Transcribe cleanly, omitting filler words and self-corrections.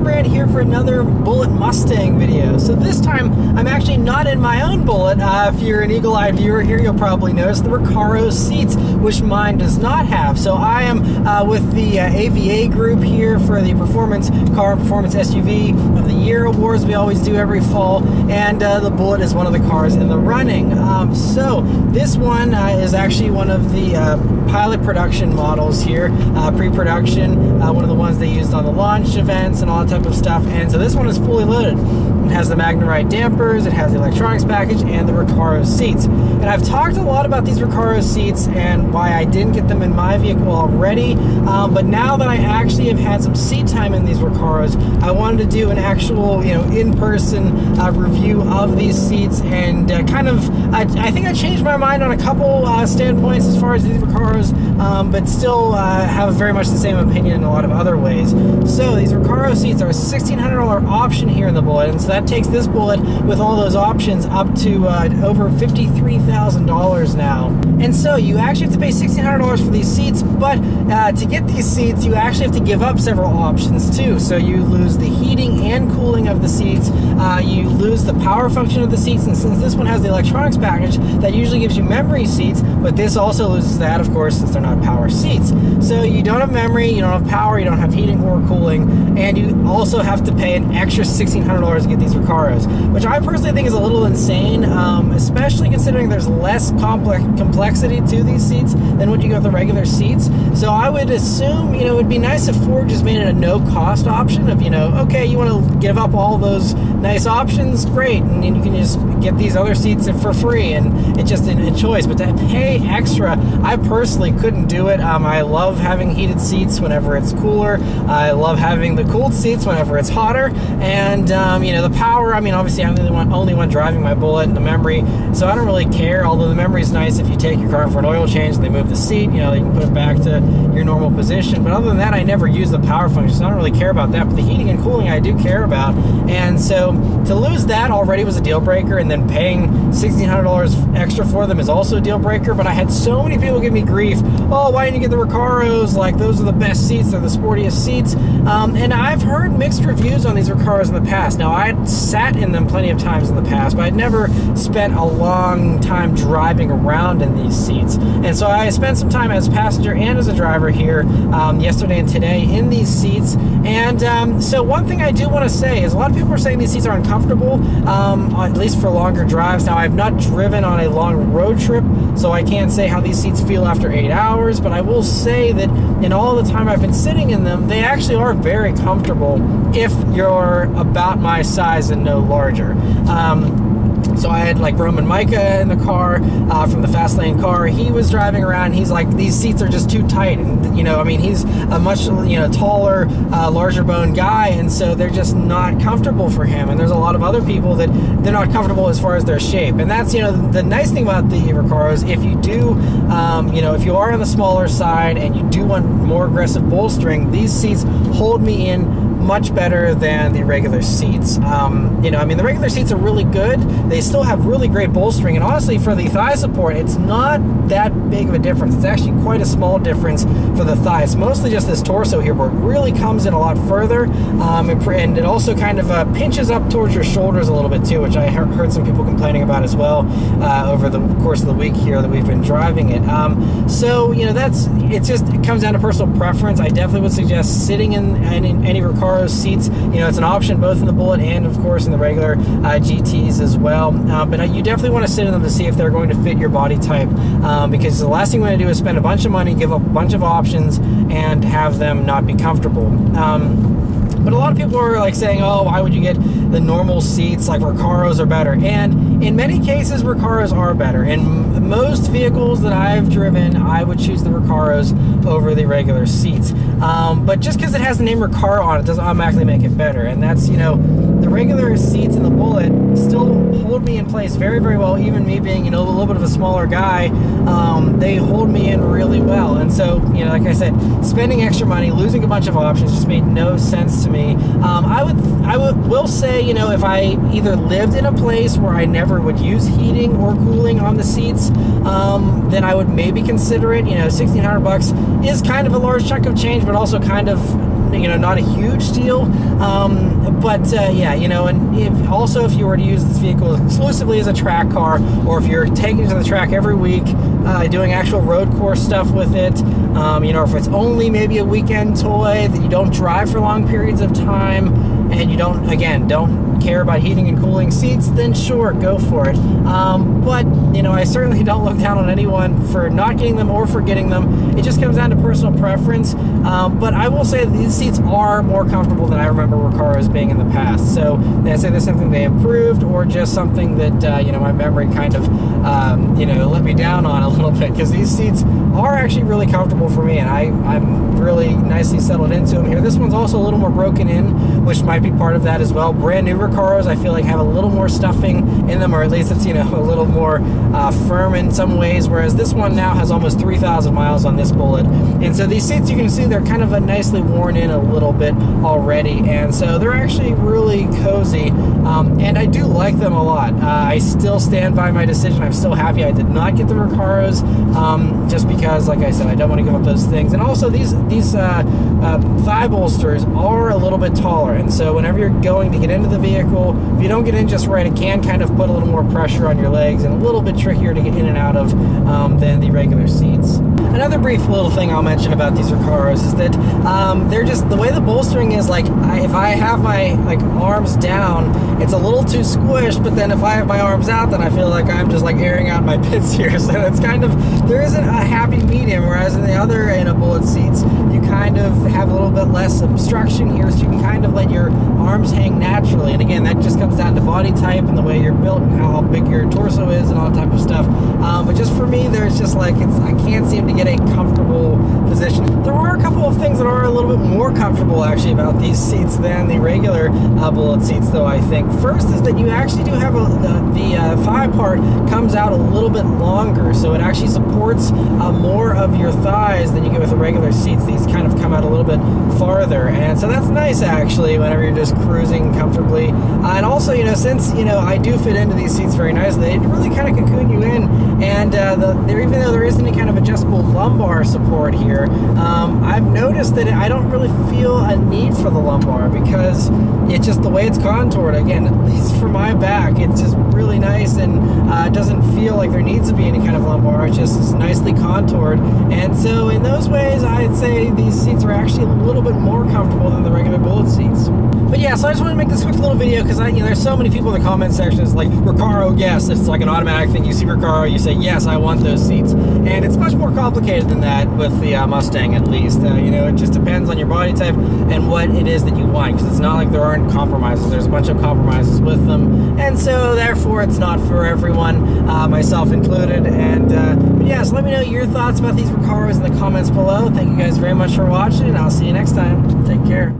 I'm Maran here for another Bullitt Mustang video. So this time, I'm actually not in my own Bullitt. If you're an eagle-eyed viewer here, you'll probably notice the Recaro seats, which mine does not have. So I am with the AVA group here for the Performance Car and Performance SUV of the Year Awards we always do every fall, and the Bullitt is one of the cars in the running. So this one is actually one of the pilot production models here, pre-production, one of the ones they used on the launch events and all that type of stuff. And so this one is fully loaded. It has the Magnarite dampers, it has the electronics package, and the Recaro seats. And I've talked a lot about these Recaro seats and why I didn't get them in my vehicle already, but now that I actually have had some seat time in these Recaros, I wanted to do an actual, in-person review of these seats, and I think I changed my mind on a couple standpoints as far as these Recaros, but still have very much the same opinion in a lot of other ways. So these Recaro seats are a $1,600 option here in the Bullitt, and so that takes this Bullitt with all those options up to over $53,000 now. And so you actually have to pay $1,600 for these seats, but to get these seats, you actually have to give up several options too. So you lose the heating and cooling of the seats, you lose the power function of the seats, and since this one has the electronics package, that usually gives you memory seats, but this also loses that, of course, since they're not power seats. So you don't have memory, you don't have power, you don't have heating or cooling, and you also have to pay an extra $1,600 to get these Recaros, which I personally think is a little insane, especially considering there's less complexity to these seats than what you get with the regular seats. So I would assume, it would be nice if Ford just made it a no-cost option of, okay, you want to give up all those nice options, great, and you can just get these other seats for free, and it's just a choice. But to pay extra, I personally couldn't do it. I love having heated seats whenever it's cooler. I love having the cooled seats whenever it's hotter, and the power, obviously I'm the only one driving my Bullitt, and the memory, so I don't really care, although the memory is nice if you take your car for an oil change and they move the seat, they can put it back to your normal position. But other than that, I never use the power function, so I don't really care about that. But the heating and cooling I do care about, and so to lose that already was a deal breaker, and then paying $1,600 extra for them is also a deal breaker. But I had so many people give me grief, oh, why didn't you get the Recaros, like those are the best seats, they're the sportiest seats, and I've heard mixed reviews on these Recaros in the past. Now, I'd sat in them plenty of times in the past, but I'd never spent a long time driving around in these seats. And so I spent some time as a passenger and as a driver here yesterday and today in these seats. And so one thing I do want to say is a lot of people are saying these seats are uncomfortable, at least for longer drives. Now, I've not driven on a long road trip, so I can't say how these seats feel after 8 hours, but I will say that in all the time I've been sitting in them, they actually are very comfortable if you're about my size and no larger. So I had like Roman Micah in the car from the Fast Lane car. He was driving around. He's like, these seats are just too tight, and he's a much taller, larger bone guy, and so they're just not comfortable for him. And there's a lot of other people that they're not comfortable as far as their shape. And that's the nice thing about the Recaros. If you do, if you are on the smaller side and you do want more aggressive bolstering, these seats hold me in much better than the regular seats. The regular seats are really good. They still have really great bolstering, and honestly, for the thigh support, it's not that big of a difference. It's actually quite a small difference for the thigh. It's mostly just this torso here, where it really comes in a lot further, and it also kind of pinches up towards your shoulders a little bit too, which I heard some people complaining about as well over the course of the week here that we've been driving it. It comes down to personal preference. I definitely would suggest sitting in any Recaro seats. It's an option both in the Bullitt and, of course, in the regular GTs as well. But you definitely want to sit in them to see if they're going to fit your body type, because the last thing you want to do is spend a bunch of money, give up a bunch of options, and have them not be comfortable. But a lot of people are like saying, oh, why would you get the normal seats, like Recaros are better? And in many cases, Recaros are better. In most vehicles that I've driven, I would choose the Recaros over the regular seats. But just because it has the name Recaro on it doesn't automatically make it better. And that's, the regular seats in the Bullitt still hold me in place very, very well. Even me being, a little bit of a smaller guy, they hold me in really well. And so, like I said, spending extra money, losing a bunch of options just made no sense to to me. Will say, you know, if I either lived in a place where I never would use heating or cooling on the seats, then I would maybe consider it. You know, $1,600 is kind of a large chunk of change, but also kind of, you know, not a huge deal. Yeah, you know, and if you were to use this vehicle exclusively as a track car, or if you're taking it to the track every week, doing actual road course stuff with it, you know, if it's only maybe a weekend toy that you don't drive for long periods of time, and you don't care about heating and cooling seats, then sure, go for it. But, you know, I certainly don't look down on anyone for not getting them or for getting them. It just comes down to personal preference. But I will say that these seats are more comfortable than I remember Recaros being in the past. So I'd say there's something they improved, or just something that, you know, my memory kind of, you know, let me down on a little bit, because these seats are actually really comfortable for me, and I'm really nicely settled into them here. This one's also a little more broken in, which might be part of that as well. Brand new Recaros, I feel like, have a little more stuffing in them, or at least it's, you know, a little more firm in some ways, whereas this one now has almost 3,000 miles on this Bullitt. And so these seats, you can see they're kind of nicely worn in a little bit already, and so they're actually really cozy, and I do like them a lot. I still stand by my decision. I'm still happy I did not get the Recaros, just because, like I said, I don't want to give up those things. And also these thigh bolsters are a little bit taller, and so whenever you're going to get into the vehicle, if you don't get in just right, it can kind of put a little more pressure on your legs, and a little bit trickier to get in and out of than the regular seats. Another brief little thing I'll mention about these Recaros is that they're just, the way the bolstering is, like, if I have my arms down, it's a little too squished, but then if I have my arms out, then I feel like I'm just like airing out my pits here. So it's kind of, there isn't a happy medium, whereas in the other Bullitt seats, you kind of have a little bit less obstruction here, so you can kind of let your arms hang naturally. And again, that just comes down to body type and the way you're built and how big your torso is and all that type of stuff. But just for me, there's just like, I can't seem to get a comfortable position. There are a couple of things that are a little bit more comfortable actually about these seats than the regular Bullitt seats, though, I think. First is that you actually do have the thigh part comes out a little bit longer, so it actually supports more of your thighs than you get with the regular seats. These kind of come out a little bit farther, and so that's nice actually whenever you're just cruising comfortably. And also, you know, since, you know, I do fit into these seats very nicely, it really kind of cocoon you in, and even though there isn't any kind of adjustable lumbar support here, I've noticed that I don't really feel a need for the lumbar, because it's just the way it's contoured. Again, at least for my back, it's just really nice, and it doesn't feel like there needs to be any kind of lumbar. It's just nicely contoured, and so in those ways, I'd say these seats are actually a little bit more comfortable than the regular Bullitt seats. But yeah, so I just wanted to make this quick little video, because you know, there's so many people in the comment section. It's like, Recaro, yes, it's like an automatic thing. You see Recaro, you say, yes, I want those seats. And it's much more complicated than that with the Mustang, at least. You know, it just depends on your body type and what it is that you want, because it's not like there aren't compromises. There's a bunch of compromises with them, and so therefore it's not for everyone, myself included. And but yeah, so let me know your thoughts about these Recaros in the comments below. Thank you guys very much for watching, and I'll see you next time. Take care.